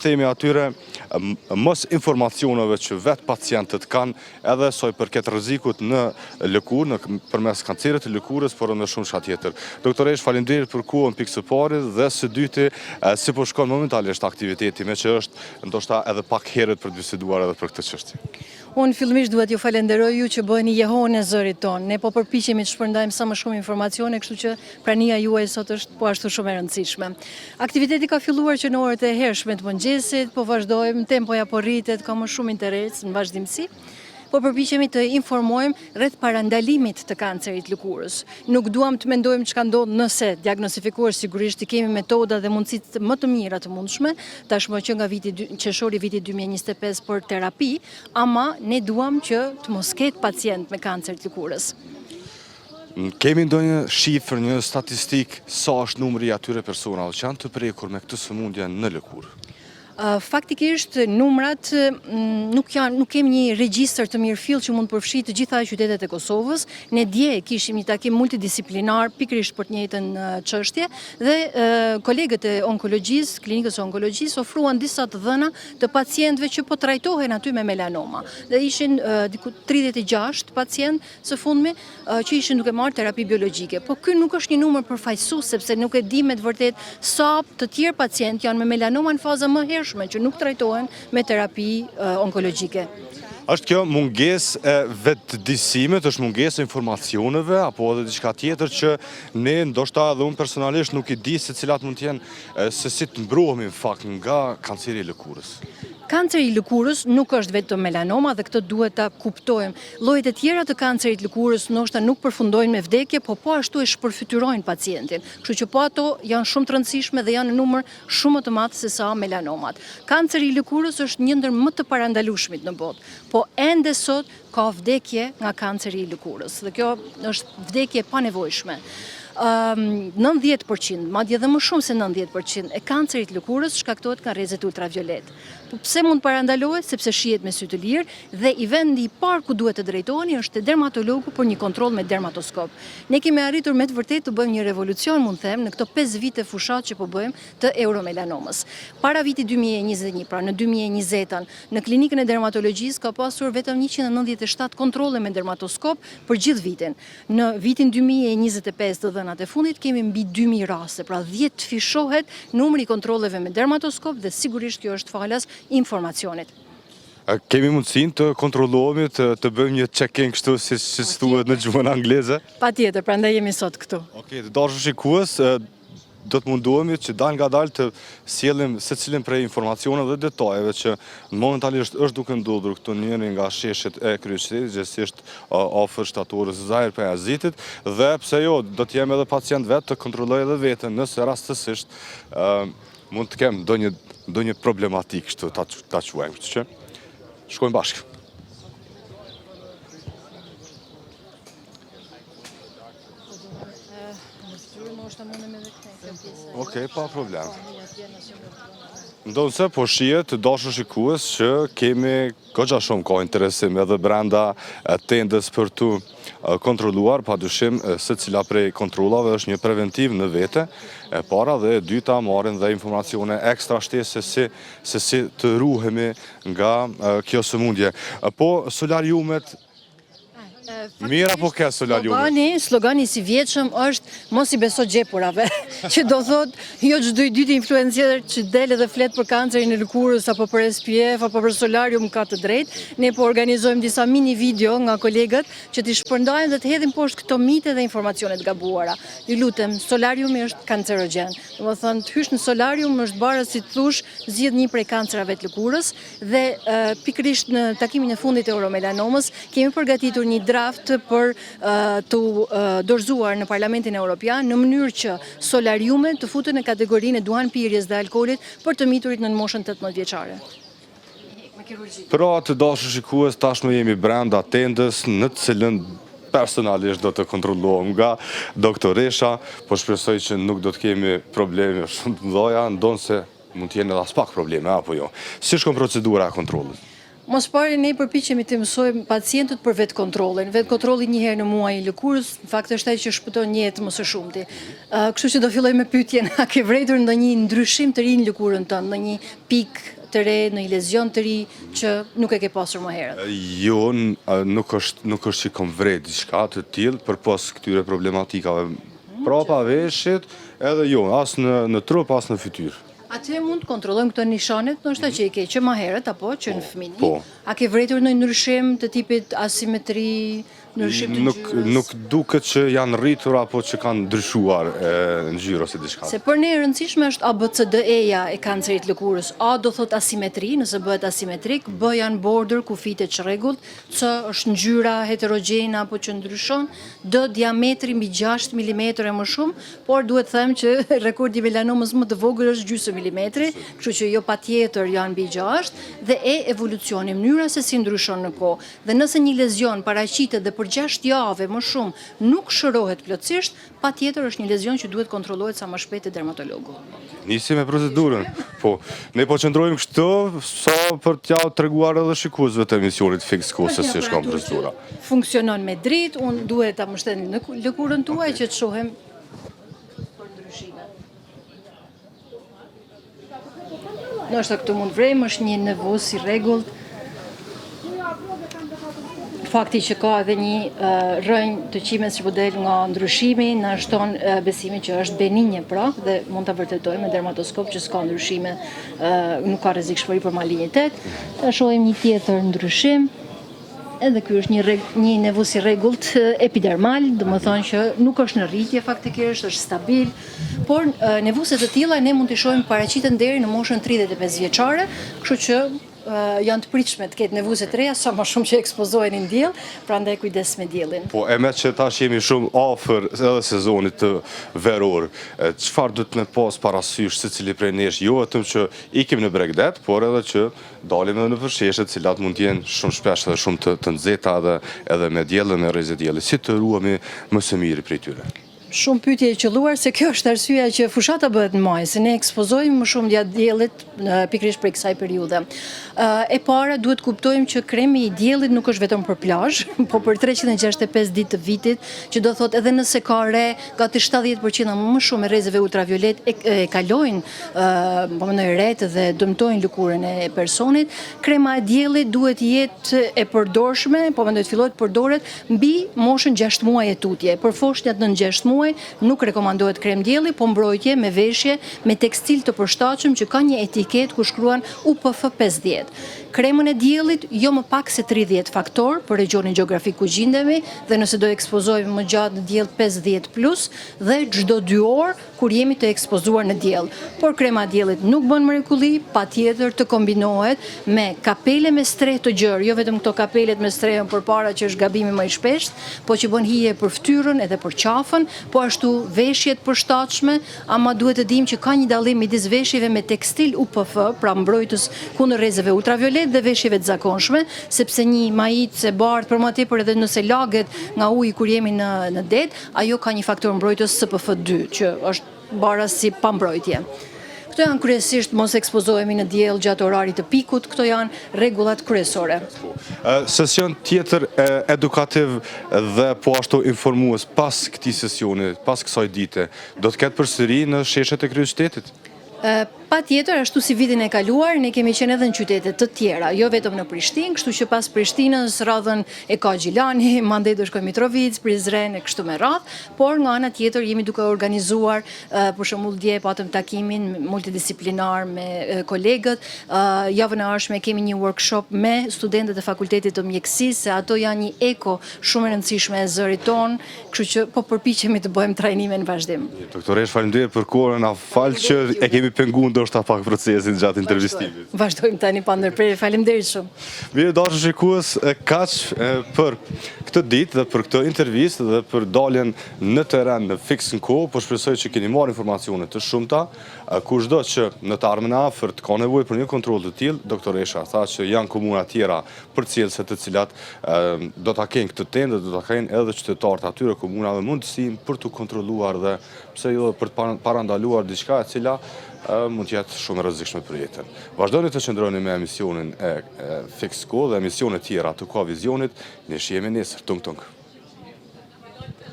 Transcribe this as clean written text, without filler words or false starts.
themi atyre mos informacioneve që vetë pacientët kanë edhe soj përket rrezikut në lëkurë, në përmes kancerit të lëkurës, por edhe shumë shka tjetër. Doktoresh, faleminderit për kohën pikë së parit dhe së dyti si po shkon momentalisht aktiviteti, me që është ndoshta edhe pak herët për të biseduar edhe për këtë çështje. Unë fillimisht duhet ju falenderoj ju që bëheni jehon e zërit tonë. Ne po përpiqemi të shpërndajmë sa më shumë informacione, kështu që prania juaj sot është po ashtu shumë e rëndësishme. Aktiviteti ka filluar që në orët e hershme të mëngjesit, po vazhdojmë, tempoja po rritet, ka më shumë interes në vazhdimsi. Po përpiqemi të informojmë rreth parandalimit të kancerit lëkurës. Nuk duam të mendojmë çka ndodh nëse diagnostifikuar, sigurisht i kemi metoda dhe mundësitë më të mira të mundshme, tashmë që nga qershori viti 2025 për terapi, ama ne duam që të mos ketë pacient me kancer të lëkurës. Kemi ndonjë shifër, një statistik, sa është numri atyre personave që janë të prekur me këtë sëmundje në lëkurë? Faktikisht numrat nuk kemi një regjistër të mirëfill që mund të përfshijë të gjitha qytetet e Kosovës. Ne dje kishim një takim multidisiplinar pikërisht për të njëjtën çështje dhe kolegët e onkologjisë, klinikës së onkologjisë ofruan disa të dhëna të pacientëve që po trajtohen aty me melanoma. Dhe ishin diku 36 pacientë së fundmi që ishin duke marrë terapi biologjike. Po ky nuk është një numër përfaqësues sepse nuk e di me të vërtetë sa të tjerë pacientë janë me melanoma në faza më hershme që nuk trajtohen me terapi onkologjike. Është kjo mungesë e vetëdijësimit, është mungesë e informacioneve apo edhe diçka tjetër që ne ndoshta edhe unë personalisht nuk i di se cilat mund të jenë se si të mbrohemi në fakt nga kanceri i lëkurës. Kanceri i lëkurës nuk është vetëm melanoma dhe këtë duhet ta kuptojmë. Llojet e tjera të kancerit të lëkurës ndoshta nuk përfundojnë me vdekje, po ashtu e shpërfytyrojnë pacientin. Kështu që po ato janë shumë të rëndësishme dhe janë në numër shumë më të madh se sa melanomat. Kanceri i lëkurës është një ndër më të parandalueshmit në botë, po ende sot ka vdekje nga kanceri i lëkurës dhe kjo është vdekje pa nevojshme. 90%, madje edhe më shumë se 90% e kancerit lëkurës shkaktohet nga rrezet ultraviolet. Po pse mund parandalohet? Sepse shihet me sy të lirë dhe i vendi i parë ku duhet të drejtoheni është te dermatologu për një kontroll me dermatoskop. Ne kemi arritur me të vërtetë të bëjmë një revolucion, mund të them, në këto 5 vite fushat që po bëjmë të euromelanomës. Para vitit 2021, pra në 2020-an, në klinikën e dermatologjisë ka pasur vetëm 197 kontrolle me dermatoskop për gjithë vitin. Në vitin 2025 të dhënat e fundit kemi mbi 2000 raste, pra 10 fishohet numri i kontrolleve me dermatoskop dhe sigurisht kjo është falas informacionit. Kemi mundësinë të kontrollohemi, të bëjmë një check-in kështu si thuhet në gjuhën angleze? Patjetër, prandaj jemi sot këtu. Okej, të dashur shikues, do të munduemi që dal nga dal të sjellim secilin prej informacioneve dhe detajeve që momentalisht është duke ndodhur këtu në njërin nga sheshet e kryeqytetit, gjithsesi afër shtatorës Zahir Pajazitit dhe pse jo, do të jem edhe pacient vetë të kontrolloj edhe veten nëse rastësisht mund të kem ndonjë problematik kështu ta quajmë, kështu që shkojmë bashkë. Okej, pa problem. Ndonse po shihet të dashur shikues që kemi goxha shumë kohë interesim edhe brenda tendës për të kontrolluar, padyshim secila prej kontrollave është një preventiv në vete, e para dhe e dyta marrin dhe informacione ekstra shtesë se si të ruhemi nga kjo sëmundje. Po solariumet mira po ka solariumet. Slogani si vjetshëm është mos i beso gjepurave, që do thot jo çdo i dytë influencer që del dhe flet për kancerin e lëkurës apo për SPF apo për solarium ka të drejtë. Ne po organizojmë disa mini video nga kolegët që t'i shpërndajmë dhe të hedhim poshtë këto mite dhe informacione të gabuara. Ju lutem, solariumi është kancerogjen. Domethënë të hysh në solarium është bara si të thush zgjidh një prej kancerave të lëkurës dhe pikërisht në takimin e fundit të euromelanomës kemi përgatitur një draft për të dorëzuar në Parlamentin Evropian në mënyrë që solariumet të futen në kategorinë e duhanpirjes dhe alkoolit për të miturit në moshën 18 vjeçare. Pra të dashur shikues, tashmë jemi brenda tendës në të cilën personalisht do të kontrollohem nga doktoresha, po shpresoj që nuk do të kemi probleme shumë të mëdha, ndonse mund të jenë edhe as pak probleme apo jo. Si shkon procedura e kontrollit? Mos pari ne përpiqemi të mësojmë pacientët për vetë kontrolin. Vetë kontrolli një herë në muajin e lëkurës, në fakt është ai që shpëton një jetë më së shumti. Kështu që do filloj me pyetjen, a ke vretur ndonjë ndryshim të ri në lëkurën tënde, ndonjë pikë të re, ndonjë lezion të ri që nuk e ke pasur më herët? Jo, nuk është që kom vret diçka të tillë përpos këtyre problematikave prapa veshit, edhe jo, as në trup, as në fytyrë. Atë mund të kontrollojmë këto nishanet, ndoshta që i ke që më herët apo që në fëmijë. Po. A ke vretur ndonjë ndryshim të tipit asimetri, ndryshim të ngjyrës? Nuk duket që janë rritur apo që kanë ndryshuar ngjyrë ose diçka. Se për ne e rëndësishme është ABCDE-ja e kancerit lëkurës. A do thot asimetri, nëse bëhet asimetrik, B janë border, kufit e çrregullt, C është ngjyra heterogjene apo që ndryshon, D diametri mbi 6 mm e më shumë, por duhet them që rekordi i melanomës më të vogël është gjysmë milimetri, kështu që jo patjetër janë mbi 6, dhe E evolucioni, mënyra se si ndryshon në kohë. Dhe nëse një lezion paraqitet dhe për 6 javë më shumë nuk shërohet plotësisht, patjetër është një lezion që duhet kontrollohet sa më shpejt te dermatologu. Nisi me procedurën. Po, ne po qëndrojmë kështu sa për t'ja treguar edhe shikuesve të emisionit Fix Ku se si shkon procedura. Funksionon me dritë, unë duhet ta mbështet në lëkurën tuaj që të shohem për ndryshime. Ndoshta këtu mund vrejmë, është një nevos i rregullt. Fakti që ka edhe një rrënjë të qimes që po del nga ndryshimi na shton besimin që është benigne pra, dhe mund ta vërtetojmë me dermatoskop që s'ka ndryshime, nuk ka rrezikshmëri për malignitet. Shohim një tjetër ndryshim. Edhe ky është një nevos i rregullt epidermal, domethënë që nuk është në rritje faktikisht, është stabil, por nevoset të tilla ne mund t'i shohim paraqiten deri në moshën 35 vjeçare, kështu që janë të pritshme të ketë nevose të reja, sa më shumë që ekspozohen në diell, prandaj kujdes me diellin. Po, e me që tash jemi shumë afër edhe sezonit të veror, çfarë do të me pas parasysh secili prej nesh, jo vetëm që ikim në Bregdet, por edhe që dalim edhe në përsheshe, të cilat mund të jenë shumë shpesh dhe shumë të nxehta edhe me diellin, me rrezë dielli. Si të ruhemi më së miri prej tyre? Shumë pyetje e qelluar, se kjo është arsyeja që fushata bëhet në maj, se ne ekspozojmë më shumë gjatë diellit pikërisht për kësaj periudhe. E para duhet kuptojmë që kremi i diellit nuk është vetëm për plazh, po për 365 ditë të vitit, që do thot edhe nëse ka re, gati 70% më shumë e rrezëve ultraviolet e kalojnë në ret dhe dëmtojnë lëkurën e personit. Krema e diellit duhet jetë e përdorshme, po mendoj të fillohet përdoret mbi moshën 6 muaj e tutje. Për foshnjat në 6 muaj nuk rekomandohet krem dielli, po mbrojtje me veshje me tekstil të përshtatshëm që ka një etiket ku shkruan UPF 50. Kremën e diellit jo më pak se 30 faktor për regionin gjeografik ku gjendemi, dhe nëse do ekspozojmë më gjatë në diell 50+ dhe çdo 2 orë kur jemi të ekspozuar në diell. Por krema e diellit nuk bën mrekulli, patjetër të kombinohet me kapele me streh të gjerë, jo vetëm këto kapelet me strehën përpara që është gabimi më i shpeshtë, po që bën hije për fytyrën edhe për qafën, po ashtu veshjet përshtatshme, ama duhet të dimë që ka një dallim midis veshjeve me tekstil UPF, pra mbrojtës kundër rrezëve ultraviolet, dhe veshjeve të zakonshme, sepse një maicë e bardhë për më tepër edhe nëse laget nga uji kur jemi në det, ajo ka një faktor mbrojtës SPF2, që është bara si pambrojtje. Këto janë kryesisht mos ekspozohemi në diell gjatë orarit të pikut, këto janë rregullat kryesore. Sesion tjetër edukativ dhe po ashtu informues pas këtij sesioni, pas kësaj dite, do të ketë përsëri në sheshet e kryeqytetit? Patjetër, ashtu si vitin e kaluar, ne kemi qenë edhe në qytetet të tjera, jo vetëm në Prishtinë, kështu që pas Prishtinës radhën e ka Gjilani, mandej do shkoj Mitrovic, Prizren e kështu me radhë, por nga ana tjetër jemi duke organizuar, për shembull dje patëm takimin multidisiplinar me kolegët, javën e ardhshme kemi një workshop me studentët e Fakultetit të Mjekësisë, se ato janë një eko shumë e rëndësishme e zërit ton, kështu që po përpiqemi të bëjmë trajnime në vazhdim. Doktoresh, faleminderit për kohën, na fal që e kemi penguar ndoshta pak procesin gjatë intervistimit. Vazhdojmë tani pa ndërprerje. Faleminderit shumë. Mirë, dashur shikues, kaq për këtë ditë dhe për këtë intervistë dhe për daljen në terren në Fix Ku, po shpresoj që keni marrë informacione të shumta. Kushdo që në të ardhmen e afërt ka nevojë për një kontroll të tillë, doktoresha tha që janë komuna tjera përcjellëse të cilat do ta kenë këtë temë, do ta kenë edhe qytetarët atyre komunave mundësinë për të kontrolluar dhe pse jo për të parandaluar diçka e cila mund të jetë shumë e rrezikshme për jetën. Vazhdoni të qëndroni me emisionin e Fix Ko dhe emisionet tjera të Ka Vizionit. Ne shihemi nesër. Tung tung.